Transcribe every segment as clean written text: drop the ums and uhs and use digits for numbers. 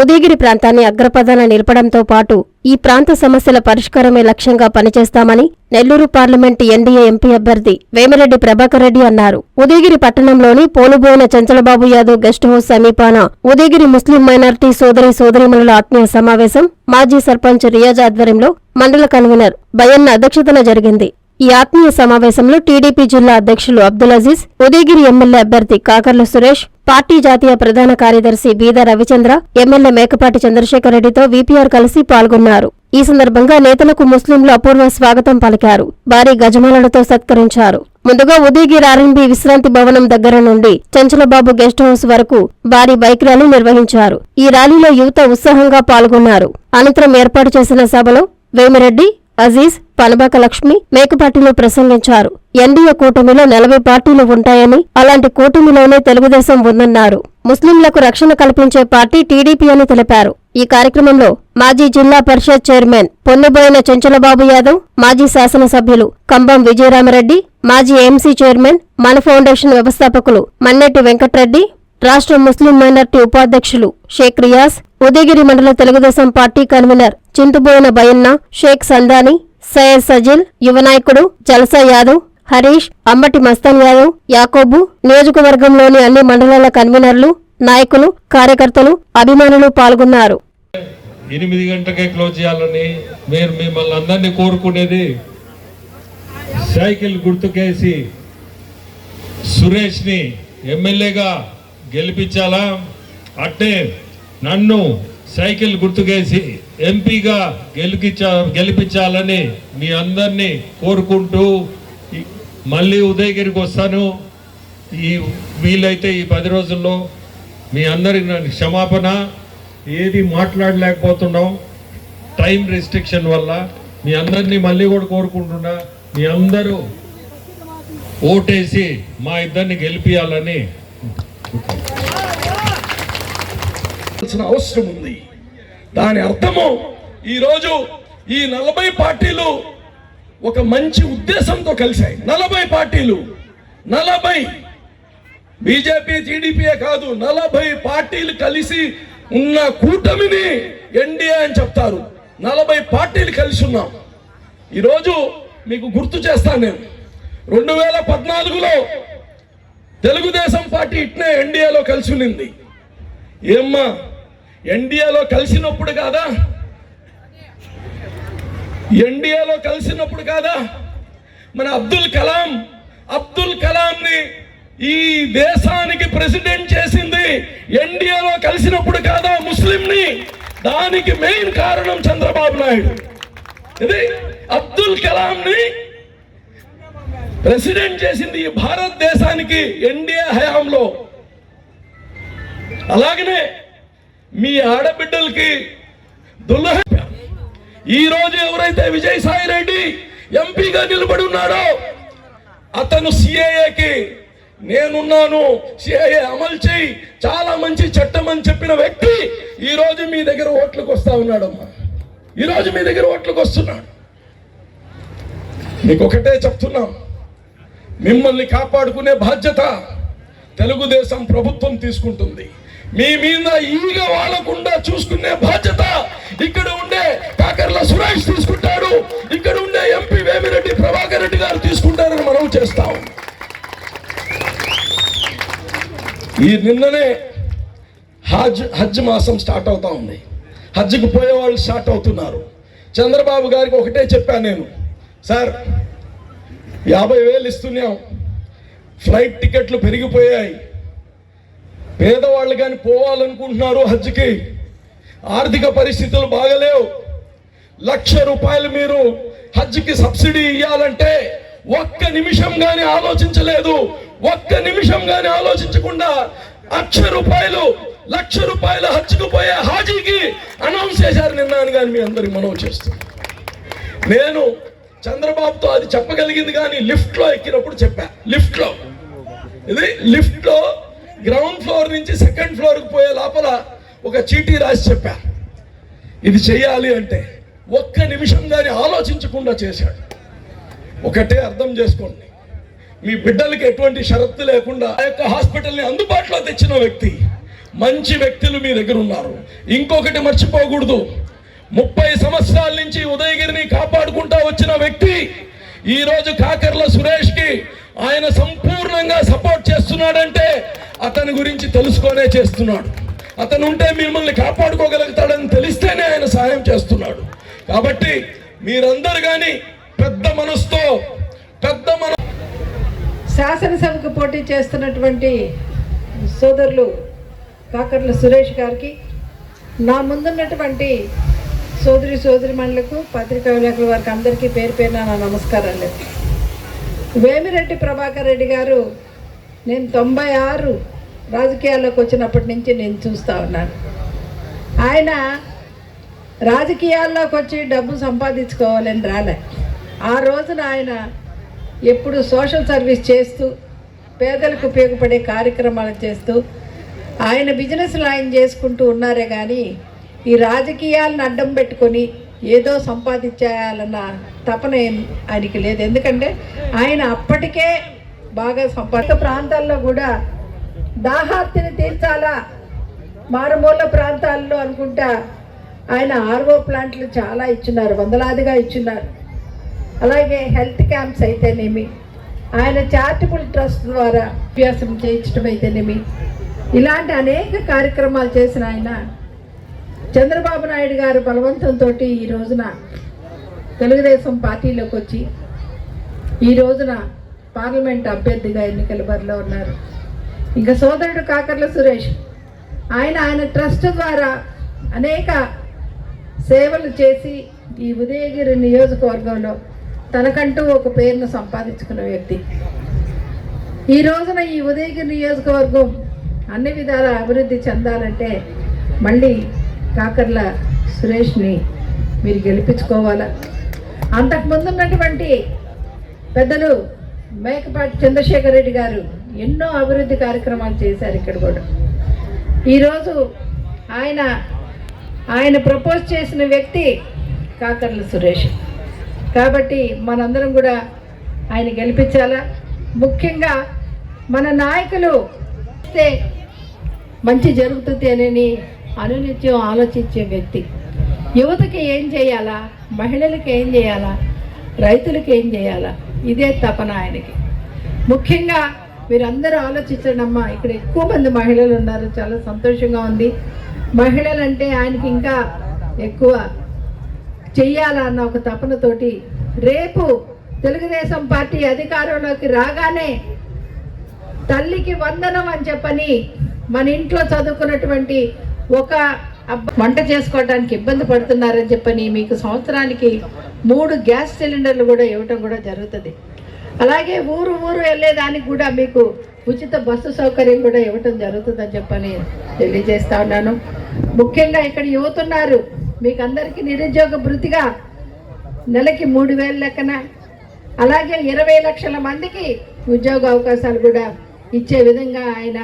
ఉదయగిరి ప్రాంతాన్ని అగ్రపథాన నిలపడంతో పాటు ఈ ప్రాంత సమస్యల పరిష్కారమే లక్ష్యంగా పనిచేస్తామని నెల్లూరు పార్లమెంటు ఎన్డీఏ ఎంపీ అభ్యర్థి వేమిరెడ్డి ప్రభాకర్ రెడ్డి అన్నారు. ఉదయగిరి పట్టణంలోని పోలుబోయిన చంచలబాబు యాదవ్ గెస్ట్ హౌస్ సమీపాన ఉదయగిరి ముస్లిం మైనార్టీ సోదరీమణుల ఆత్మీయ సమావేశం మాజీ సర్పంచ్ రియాజ్ ఆధ్వర్యంలో మండల కన్వీనర్ బయన్న అధ్యక్షతన జరిగింది. ఈ ఆత్మీయ సమావేశంలో టీడీపీ జిల్లా అధ్యక్షులు అబ్దుల్ అజీజ్, ఉదయగిరి ఎమ్మెల్యే అభ్యర్థి కాకర్ల సురేష్, పార్టీ జాతీయ ప్రధాన కార్యదర్శి బీదా రవిచంద్ర, ఎమ్మెల్యే మేకపాటి చంద్రశేఖర్ రెడ్డితో వీపీఆర్ కలిసి పాల్గొన్నారు. ఈ సందర్భంగా నేతలకు ముస్లింలు అపూర్వ స్వాగతం పలికారు. భారీ గజమాలలతో సత్కరించారు. ముందుగా ఉదయగిరి ఆర్ఎన్బి విశ్రాంతి భవనం దగ్గర నుండి చంచలబాబు గెస్ట్ హౌస్ వరకు భారీ బైక్ ర్యాలీ నిర్వహించారు. ఈ ర్యాలీలో యువత ఉత్సాహంగా పాల్గొన్నారు. అనంతరం ఏర్పాటు చేసిన సభలో వేమిరెడ్డి, అజీజ్, పనబాక లక్ష్మి, మేకపాటిలో ప్రసంగించారు. ఎన్డీఏ కూటమిలో 40 పార్టీలు ఉంటాయని, అలాంటి కూటమిలోనే తెలుగుదేశం ఉందన్నారు. ముస్లింలకు రక్షణ కల్పించే పార్టీ టీడీపీ అని తెలిపారు. ఈ కార్యక్రమంలో మాజీ జిల్లా పరిషత్ చైర్మన్ పొన్నిబోయిన చంచలబాబు యాదవ్, మాజీ శాసనసభ్యులు కంబం విజయరామరెడ్డి, మాజీ ఎంసీ చైర్మన్, మన ఫౌండేషన్ వ్యవస్థాపకులు మన్నెట్టి వెంకట్రెడ్డి, రాష్ట్ర ముస్లిం మైనార్టీ ఉపాధ్యక్షులు షేక్ రియాజ్, ఉదయగిరి మండల తెలుగుదేశం పార్టీ కన్వీనర్ చింతుబోయిన బయన్న, షేక్ సందాని, సయ్యద్ సజిల్, యువ నాయకుడు జలసా యాదవ్, హరీష్, అంబటి మస్తాన్ యాదవ్, యాకోబు, నియోజకవర్గంలోని అన్ని మండలాల కన్వీనర్లు, నాయకులు, కార్యకర్తలు, అభిమానులు పాల్గొన్నారు. 8 గంటలకే క్లోజ్ చేయాలని మిమ్మల్ని అందరినీ కోరుకునేది. సైకిల్ గుర్తుకేసి సురేష్ ని ఎమ్మెల్యేగా గెలిపించాలా, అట్టే నన్ను సైకిల్ గుర్తుకేసి ఎంపీగా గెలిపించాలని మీ అందరినీ కోరుకుంటూ మళ్ళీ ఉదయగిరికి వస్తాను. వీలైతే ఈ 10 రోజుల్లో మీ అందరికి క్షమాపణ. ఏది మాట్లాడలేకపోతున్నాం టైం రెస్ట్రిక్షన్ వల్ల. మీ అందరినీ మళ్ళీ కూడా కోరుకుంటున్నా, మీ అందరూ ఓటేసి మా ఇద్దరిని గెలిపియాలని అవసరం ఉంది. దాని అర్థము ఈరోజు ఈ 40 పార్టీలు ఒక మంచి ఉద్దేశంతో కలిశాయి. 40 పార్టీలు, 40 బీజేపీ టీడీపీయే కాదు, 40 పార్టీలు కలిసి ఉన్న కూటమిని ఎన్డీఏ అని చెప్తారు. 40 పార్టీలు కలిసి ఉన్నాం. ఈరోజు మీకు గుర్తు చేస్తాను నేను, 2014లో తెలుగుదేశం పార్టీ ఇట్నే ఎన్డీఏలో కలిసి ఉన్నింది. ఏమ్మా ఎన్డీఏలో కలిసినప్పుడు కాదా, ఎన్డీఏలో కలిసినప్పుడు కాదా మన అబ్దుల్ కలాంని ఈ దేశానికి ప్రెసిడెంట్ చేసింది ఎన్డీఏలో కలిసినప్పుడు కాదా ముస్లింని? దానికి మెయిన్ కారణం చంద్రబాబు నాయుడు. ఇది అబ్దుల్ కలాంని ప్రెసిడెంట్ చేసింది ఈ భారతదేశానికి ఎన్డీఏ హయాంలో. అలాగనే మీ ఆడబిడ్డలకి దుల్హన్. ఈ రోజు ఎవరైతే విజయసాయి రెడ్డి ఎంపీగా నిలబడి ఉన్నాడో అతను సిఏఏకి నేనున్నాను, సిఏఏ అమలు చేయి, చాలా మంచి చట్టం అని చెప్పిన వ్యక్తి ఈ రోజు మీ దగ్గర ఓట్లకు వస్తా ఉన్నాడమ్మా. ఈ రోజు మీ దగ్గర ఓట్లకు వస్తున్నాడు. మీకు ఒకటే చెప్తున్నాం, మిమ్మల్ని కాపాడుకునే బాధ్యత తెలుగుదేశం ప్రభుత్వం తీసుకుంటుంది. మీ మీద ఈగ వాళ్లకుండా చూసుకునే బాధ్యత ఇక్కడ ఉండే కాకర్ల సురేష్ తీసుకుంటాడు, ఇక్కడ ఉండే ఎంపీ వేమిరెడ్డి ప్రభాకర్ రెడ్డి గారు తీసుకుంటారని మనం చేస్తాం. ఈ నిన్ననే హజ్ మాసం స్టార్ట్ అవుతా ఉంది. హజ్కి పోయే వాళ్ళు స్టార్ట్ అవుతున్నారు. చంద్రబాబు గారికి ఒకటే చెప్పాను నేను, సార్ 50,000 ఇస్తున్నాం, ఫ్లైట్ టికెట్లు పెరిగిపోయాయి, పేదవాళ్ళు కానీ పోవాలనుకుంటున్నారు హజ్కి, ఆర్థిక పరిస్థితులు బాగలేవు, 1,00,000 రూపాయలు మీరు హజ్కి సబ్సిడీ ఇవ్వాలంటే ఒక్క నిమిషం కానీ ఆలోచించలేదు. ఒక్క నిమిషం కానీ ఆలోచించకుండా 1,00,000 రూపాయలు హజ్కి పోయే హాజీకి అనౌన్స్ చేశారు నిన్న అని కానీ మీ అందరికి మనవి చేస్తాను. నేను చంద్రబాబుతో అది చెప్పగలిగింది కానీ లిఫ్ట్లో ఎక్కినప్పుడు చెప్పా. లిఫ్ట్లో గ్రౌండ్ ఫ్లోర్ నుంచి 2nd ఫ్లోర్కి పోయే లోపల ఒక చీటీ రాసి చెప్పా, ఇది చెయ్యాలి అంటే. ఒక్క నిమిషం కానీ ఆలోచించకుండా చేశాడు. ఒకటే అర్థం చేసుకోండి, మీ బిడ్డలకి ఎటువంటి షరత్తు లేకుండా ఆ యొక్క హాస్పిటల్ని అందుబాటులో తెచ్చిన వ్యక్తి, మంచి వ్యక్తులు మీ దగ్గర ఉన్నారు. ఇంకొకటి మర్చిపోకూడదు, 30 సంవత్సరాల నుంచి ఉదయగిరిని కాపాడుకుంటా వచ్చిన వ్యక్తి ఈరోజు కాకర్ల సురేష్కి ఆయన సంపూర్ణంగా సపోర్ట్ చేస్తున్నాడంటే అతని గురించి తెలుసుకొనే చేస్తున్నాడు. అతను ఉంటే మిమ్మల్ని కాపాడుకోగలుగుతాడని తెలిస్తేనే ఆయన సహాయం చేస్తున్నాడు. కాబట్టి మీరందరూ కానీ పెద్ద మనసుతో శాసనసభకు పోటీ చేస్తున్నటువంటి సోదరులు కాకర్ల సురేష్ గారికి, నా ముందున్నటువంటి సోదరిమణులకు, పత్రికా విలేకరుల వారికి అందరికీ పేరు పేరున నా నమస్కారాలు. వేమిరెడ్డి ప్రభాకర్ రెడ్డి గారు నేను 96 రాజకీయాల్లోకి వచ్చినప్పటి నుంచి నేను చూస్తూ ఉన్నాను. ఆయన రాజకీయాల్లోకి వచ్చి డబ్బు సంపాదించుకోవాలని రాలే. ఆ రోజున ఆయన ఎప్పుడు సోషల్ సర్వీస్ చేస్తూ పేదలకు ఉపయోగపడే కార్యక్రమాలు చేస్తూ ఆయన బిజినెస్లు ఆయన చేసుకుంటూ ఉన్నారే కానీ ఈ రాజకీయాలను అడ్డం పెట్టుకొని ఏదో సంపాదించాలన్న తపన ఆయనకి లేదు. ఎందుకంటే ఆయన అప్పటికే బాగా ప్రాంతాల్లో కూడా దాహార్తిని తీర్చాలా, మారుమూల ప్రాంతాల్లో అనుకుంటా ఆయన ఆర్ఓ ప్లాంట్లు చాలా ఇచ్చున్నారు, వందలాదిగా ఇచ్చున్నారు. అలాగే హెల్త్ క్యాంప్స్ అయితేనేమి, ఆయన చారిటబుల్ ట్రస్ట్ ద్వారా అభ్యాసం చేయించడం అయితేనేమి, ఇలాంటి అనేక కార్యక్రమాలు చేసిన ఆయన చంద్రబాబు నాయుడు గారు బలవంతంతో ఈ రోజున తెలుగుదేశం పార్టీలోకి వచ్చి ఈ రోజున పార్లమెంట్ అభ్యర్థిగా ఎన్నికల బరిలో ఉన్నారు. ఇంకా సోదరుడు కాకర్ల సురేష్ ఆయన ట్రస్ట్ ద్వారా అనేక సేవలు చేసి ఈ ఉదయగిరి నియోజకవర్గంలో తనకంటూ ఒక పేరును సంపాదించుకున్న వ్యక్తి. ఈ రోజున ఈ ఉదయగిరి నియోజకవర్గం అన్ని విధాల అభివృద్ధి చెందాలంటే మళ్ళీ కాకర్ల సురేష్ని మీరు గెలిపించుకోవాలా. అంతకుముందు ఉన్నటువంటి పెద్దలు మేకపాటి చంద్రశేఖర్ రెడ్డి గారు ఎన్నో అభివృద్ధి కార్యక్రమాలు చేశారు ఇక్కడ కూడా. ఈరోజు ఆయన ప్రపోజ్ చేసిన వ్యక్తి కాకర్ల సురేష్. కాబట్టి మనందరం కూడా ఆయన గెలిపించాలా. ముఖ్యంగా మన నాయకులు వస్తే మంచి జరుగుతుంది అని అనునిత్యం ఆలోచించే వ్యక్తి. యువతకి ఏం చేయాలా, మహిళలకి ఏం చేయాలా, రైతులకి ఏం చేయాలా, ఇదే తపన ఆయనకి. ముఖ్యంగా మీరందరూ ఆలోచించండి అమ్మా, ఇక్కడ ఎక్కువ మంది మహిళలు ఉన్నారు, చాలా సంతోషంగా ఉంది. మహిళలంటే ఆయనకి ఇంకా ఎక్కువ చెయ్యాలన్న ఒక తపనతోటి రేపు తెలుగుదేశం పార్టీ అధికారంలోకి రాగానే తల్లికి వందనం అని చెప్పని మన ఇంట్లో చదువుకున్నటువంటి ఒక వంట చేసుకోవడానికి ఇబ్బంది పడుతున్నారని చెప్పని మీకు సంవత్సరానికి 3 గ్యాస్ సిలిండర్లు కూడా ఇవ్వటం కూడా జరుగుతుంది. అలాగే ఊరు వెళ్ళేదానికి కూడా మీకు ఉచిత బస్సు సౌకర్యం కూడా ఇవ్వటం జరుగుతుందని చెప్పని తెలియజేస్తా ఉన్నాను. ముఖ్యంగా ఇక్కడ యువత ఉన్నారు, మీకు అందరికీ నిరుద్యోగ భృతిగా నెలకి 3,000 లెక్కన, అలాగే 20 లక్షల మందికి ఉద్యోగ అవకాశాలు కూడా ఇచ్చే విధంగా ఆయన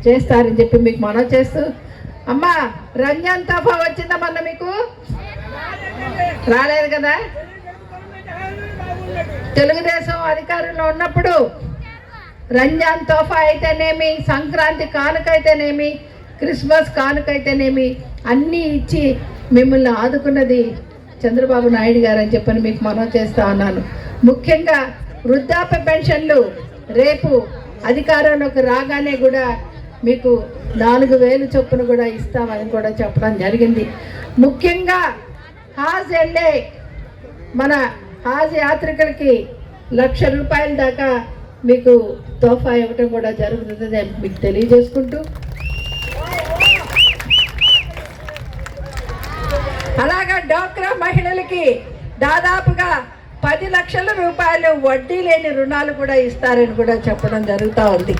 చేస్తారని చెప్పి మీకు మనవి చేస్తూ, అమ్మా రంజాన్ తోఫా వచ్చిందమ్మన్న మీకు రాలేదు కదా. తెలుగుదేశం అధికారంలో ఉన్నప్పుడు రంజాన్ తోఫా అయితేనేమి, సంక్రాంతి కానుకైతేనేమి, క్రిస్మస్ కానుకైతేనేమి అన్నీ ఇచ్చి మిమ్మల్ని ఆదుకున్నది చంద్రబాబు నాయుడు గారు అని చెప్పని మీకు మనవి చేస్తా ఉన్నాను. ముఖ్యంగా వృద్ధాప్య పెన్షన్లు రేపు అధికారంలోకి రాగానే కూడా మీకు 4,000 చొప్పున కూడా ఇస్తామని కూడా చెప్పడం జరిగింది. ముఖ్యంగా హాజ్ వెళ్ళే మన హాజ్ యాత్రికులకి ₹1,00,000 దాకా మీకు తోఫా ఇవ్వటం కూడా జరుగుతుంది మీకు తెలియజేసుకుంటూ, అలాగా డ్వాక్రా మహిళలకి దాదాపుగా 10 లక్షల రూపాయలు వడ్డీ లేని రుణాలు కూడా ఇస్తారని కూడా చెప్పడం జరుగుతూ ఉంది.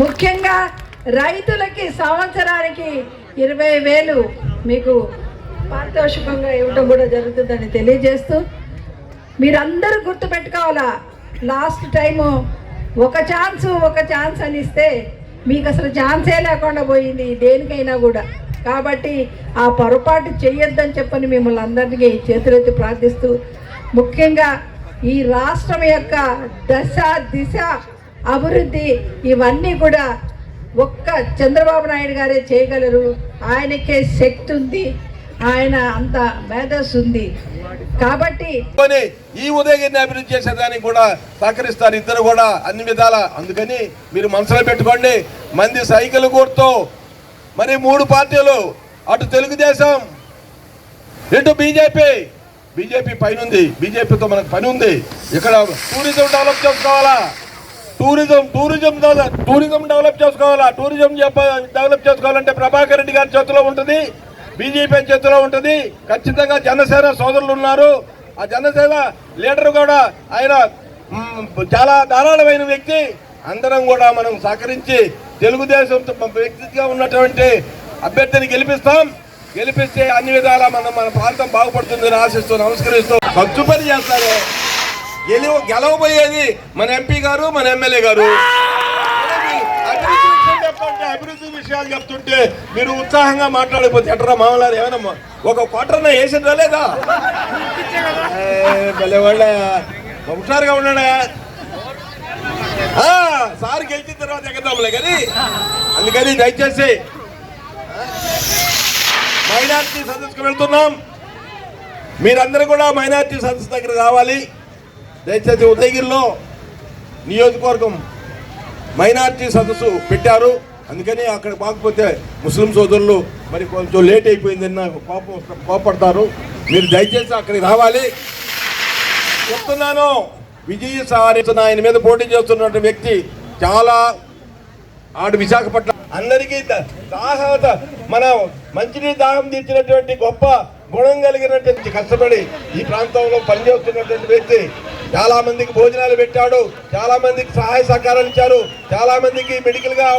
ముఖ్యంగా రైతులకి సంవత్సరానికి 20,000 మీకు పారితోషికంగా ఇవ్వటం కూడా జరుగుతుందని తెలియజేస్తూ, మీరందరూ గుర్తుపెట్టుకోవాలా, లాస్ట్ టైము ఒక ఛాన్స్ అని ఇస్తే మీకు అసలు ఛాన్సే లేకుండా పోయింది దేనికైనా కూడా. కాబట్టి ఆ పొరపాటు చెయ్యొద్దని చెప్పని మిమ్మల్ని అందరికీ చేతులెత్తి ప్రార్థిస్తూ, ముఖ్యంగా ఈ రాష్ట్రం యొక్క దశ దిశ అభివృద్ధి ఇవన్నీ కూడా ఒక్క చంద్రబాబు నాయుడు గారే చేయగలరు. ఆయనకే శక్తి ఉంది, ఆయన అంత మేధస్సు ఉంది. కాబట్టి ఈ ఉదయగిరిని అభివృద్ధి చేసేదానికి కూడా సహకరిస్తారు ఇద్దరు కూడా అన్ని విధాల. అందుకని మీరు మనసులో పెట్టుకోండి. మంది సైకిల్ గుర్తు మరి 3 పార్టీలు, అటు తెలుగుదేశం ఇటు బీజేపీ పైన ఉంది. బీజేపీతో మనకు పని ఉంది. ఇక్కడ టూరిజం డెవలప్ చేసుకోవాలా, టూరిజం డెవలప్ చేసుకోవాలా. టూరిజం డెవలప్ చేసుకోవాలంటే ప్రభాకర్ రెడ్డి గారి చేతిలో ఉంటుంది, బీజేపీ చేతిలో ఉంటుంది. ఖచ్చితంగా జనసేన సోదరులు ఉన్నారు. ఆ జనసేన లీడర్ కూడా ఆయన చాలా ధారాళమైన వ్యక్తి. అందరం కూడా మనం సహకరించి తెలుగుదేశం వ్యక్తిగా ఉన్నటువంటి అభ్యర్థిని గెలిపిస్తే అన్ని విధాలా మన ప్రాంతం బాగుపడుతుందని ఆశిస్తూ నమస్కరిస్తూ ఖర్చు పని చేస్తారు. గెలవబోయేది మన ఎంపీ గారు, మన ఎమ్మెల్యే గారు. అభివృద్ధి విషయాలు చెప్తుంటే మీరు ఉత్సాహంగా మాట్లాడకపోతే ఎట్రా మామూలు ఏమన్నా ఒక క్వార్టర్న వేసిందా లేదా? భలే వాళ్ళ హుషారుగా ఉన్నాడా? సార్ గెలిచిన తర్వాత ఎగదాంలే కానీ. అందుకని దయచేసి మైనార్టీ సదస్సుకు వెళ్తున్నాం. మీరందరూ కూడా మైనార్టీ సదస్సు దగ్గర రావాలి. దయచేసి ఉదయగిరిలో నియోజకవర్గం మైనార్టీ సదస్సు పెట్టారు. అందుకని అక్కడ కాకపోతే ముస్లిం సోదరులు మరి కొంచెం లేట్ అయిపోయిందన్న కోపడతారు. మీరు దయచేసి అక్కడికి రావాలి. చెప్తున్నాను, విజయసాయి ఆయన మీద పోటీ చేస్తున్న వ్యక్తి చాలా విశాఖపట్నం అందరికీ మన మంచినీటి దాహం తీర్చినటువంటి గొప్ప గుణం కలిగినటువంటి కష్టపడి ఈ ప్రాంతంలో పనిచేస్తున్నటువంటి వ్యక్తి. చాలా మందికి భోజనాలు పెట్టాడు, చాలా మందికి సహాయ సహకారాలు ఇచ్చారు, చాలా మందికి మెడికల్ గా.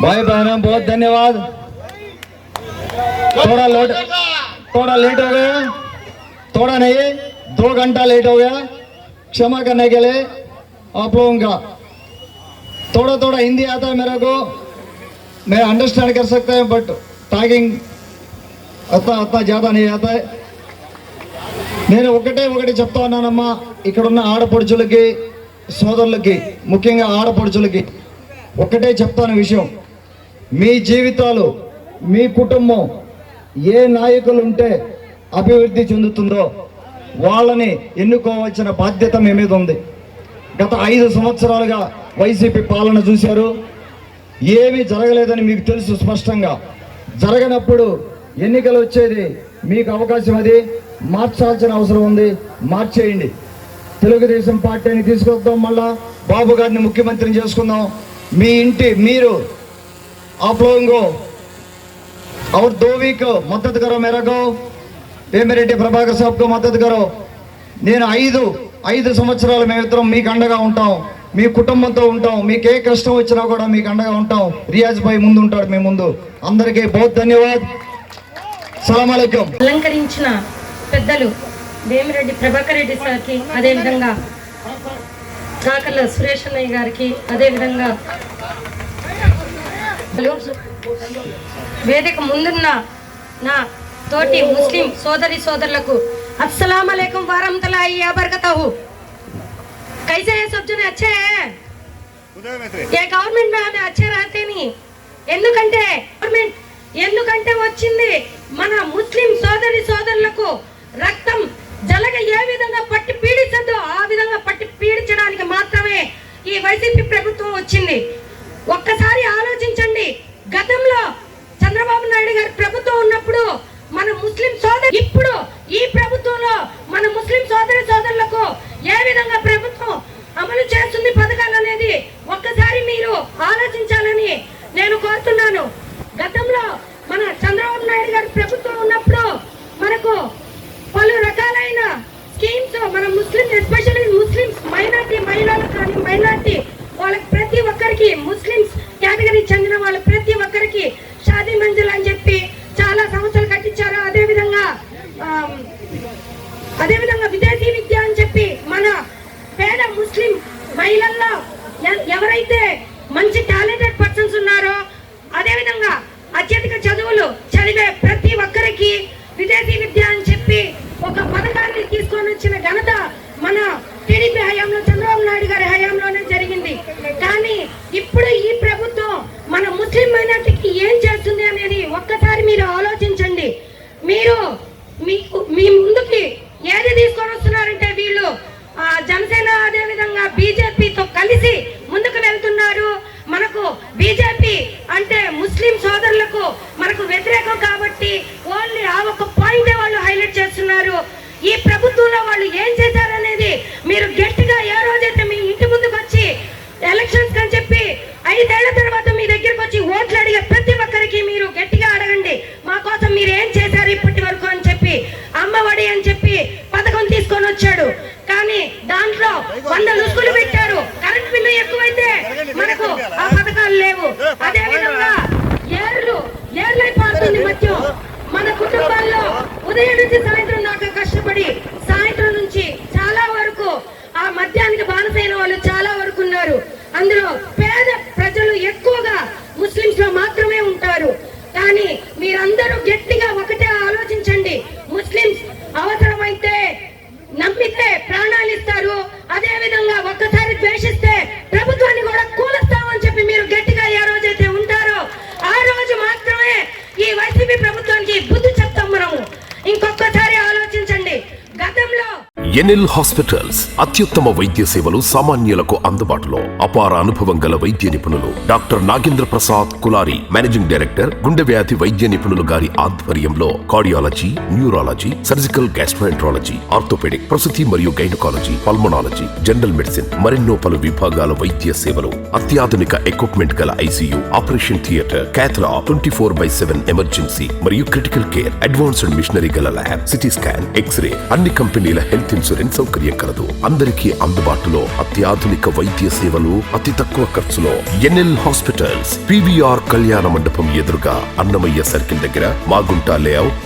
भाई बहनों बहुत धन्यवाद. थोड़ा लेट हो गया, थोड़ा नहीं 2 घंटा लेट हो गया. क्षमा करने के लिए आप लोगों का. थोड़ा हिंदी आता है मेरे को, मैं अंडरस्टैंड कर सकता है, बट टॉकिंग अतना ज़्यादा नहीं आता है. నేను ఒకటి చెప్తా ఉన్నానమ్మా, ఇక్కడున్న ఆడపడుచులకి సోదరులకి, ముఖ్యంగా ఆడపడుచులకి ఒకటే చెప్తాను విషయం. మీ జీవితాలు, మీ కుటుంబం ఏ నాయకులు ఉంటే అభివృద్ధి చెందుతుందో వాళ్ళని ఎన్నుకోవాల్సిన బాధ్యత మీ మీద ఉంది. గత 5 సంవత్సరాలుగా వైసీపీ పాలన చూశారు. ఏమీ జరగలేదని మీకు తెలుసు స్పష్టంగా. జరగనప్పుడు ఎన్నికలు వచ్చేది మీకు అవకాశం, అది మార్చాల్సిన అవసరం ఉంది. మార్చేయండి. తెలుగుదేశం పార్టీని తీసుకొద్దాం, మళ్ళా బాబు గారిని ముఖ్యమంత్రిని చేసుకుందాం. మీ ఇంటి మీరు आप लोगों को और 2 वीक मदद करो मेरे को, వేమిరెడ్డి ప్రభాకర్ సాబ్ को మద్దతు करो. నేను 5 సంవత్సరాలు మేమిద్దరం మీకు అండగా ఉంటాం, మీ కుటుంబంతో ఉంటాం. మీకు ఏ కష్టం వచ్చినా కూడా మీకు అండగా ఉంటాం. రియాజ్ భాయ్ ముందు ఉంటాడు మీ ముందు. అందరికీ బహుత్ ధన్యవాద్. సలాం అలైకుం. అలంకరించిన పెద్దలు వేమిరెడ్డి ప్రభాకర్ రెడ్డి సార్కి, అదేవిధంగా కాకర్ల సురేష్ అన్నయ్య గారికి, అదేవిధంగా వేదిక ముందున్న నా తోటి ముస్లిం సోదరులకు अस्सलाम वालेकुम वरहमतुल्लाहि वबरकातहू. कैसे हैं सब जने? अच्छे हैं? ये गवर्नमेंट में हमें अच्छे रहते नहीं. ఎందుకంటే వచ్చింది మన ముస్లిం సోదరులకు రక్తం జలగ ఏ విధంగా పట్టి పీడిస్తుందో ఆ విధంగా పట్టి పీడించడానికి మాత్రమే ఈ వైసీపీ ప్రభుత్వం వచ్చింది. ఒక్కసారి ఆలోచించండి. గతంలో చంద్రబాబు నాయుడు గారి ప్రభుత్వం ఉన్నప్పుడు మన ముస్లిం సోదరు, ఇప్పుడు ఈ ప్రభుత్వంలో మన ముస్లిం సోదరులకు ఏ విధంగా ప్రభుత్వం అమలు చేస్తుంది పథకాలు అనేది ఒక్కసారి మీరు ఆలోచించాలని నేను కోరుతున్నాను. గతంలో మన చంద్రబాబు నాయుడు గారి ప్రభుత్వం ఉన్నప్పుడు మనకు పలు రకాలైన స్కీమ్స్ మన ముస్లిం, ఎస్పెషల్లీ ముస్లిమ్స్, మైనార్టీ మహిళలకు కానీ, మైనార్టీ వాళ్ళకి ప్రతి ఒక్కరికి, ముస్లిమ్స్ కేటగిరీ చెందిన వాళ్ళు ప్రతి ఒక్కరికి షాదీ మంజిల్ అని చెప్పి చాలా సంవత్సరాలు కట్టించారు. అదేవిధంగా విదేశీ విద్య అని చెప్పి మన పేద ముస్లిం మహిళల్లో ఎవరైతే మంచి టాలెంటెడ్ పర్సన్స్ ఉన్నారో, అదేవిధంగా అత్యధిక చదువులు చదివే ప్రతి ఒక్కరికి విదేశీ విద్య అని చెప్పి ఒక పథకాన్ని తీసుకొని వచ్చిన ఘనత మన టీడీపీ హయాంలో, చంద్రబాబు నాయుడు గారి హయాంలోనే జరిగింది. కానీ ఇప్పుడు ఈ అందులో పేద ప్రజలు ఎక్కువగా ముస్లిమ్స్ లో మాత్రమే ఉంటారు. కానీ మీరందరూ గట్టిగా ఒకటే ఆలోచించండి. ముస్లిమ్స్ అవసరమైతే నమ్మితే ప్రాణాలు ఇస్తారు, అదే విధంగా ఒక్కసారి ద్వేషిస్తే ప్రభుత్వాన్ని కూడా కూలుస్తామని చెప్పి మీరు గట్టిగా ఏ రోజైతే ఉంటారో ఆ రోజు మాత్రమే ఈ వైసీపీ ప్రభుత్వానికి బుద్ధి చెప్తాం మనము. ఇంకొకసారి ఆలోచించండి. గతంలో ఎన్ఎల్ హాస్పిటల్స్ అత్యుత్తమ వైద్య సేవలు సామాన్యులకు అందుబాటులో. అపార అనుభవం గల వైద్య నిపుణులు doctor Nagendra Prasad Kulari, managing director, గుండె వ్యాధి వైద్య నిపుణులు గారి ఆధ్వర్యంలో cardiology, neurology, surgical gastroenterology, orthopaedic, ప్రసూతి మరియు గైనకాలజీ, పల్మనాలజీ, జనరల్ మెడిసిన్ మరెన్నో పలు విభాగాల వైద్య సేవలు. అత్యాధునిక ఎక్విప్మెంట్ గల ఐసీయూ, ఆపరేషన్ థియేటర్, క్యాథ్లా, 24/7 ఎమర్జెన్సీ మరియు క్రిటికల్ కేర్, అడ్వాన్స్డ్ మిషనరీ గల ల్యాబ్, సిటీ స్కాన్, ఎక్స్రే, అన్ని కంపెనీల హెల్త్ ఇన్సూరెన్స్ సౌకర్యం కలదు. అందరికీ అందుబాటులో అత్యాధునిక వైద్య సేవలు అతి తక్కువ ఖర్చులో. ఎన్ఎల్ హాస్పిటల్స్, పివిఆర్ కళ్యాణ మండపం ఎదురుగా, అన్నమయ్య సర్కిల్ దగ్గర, మాగుంట లేఅవుట్.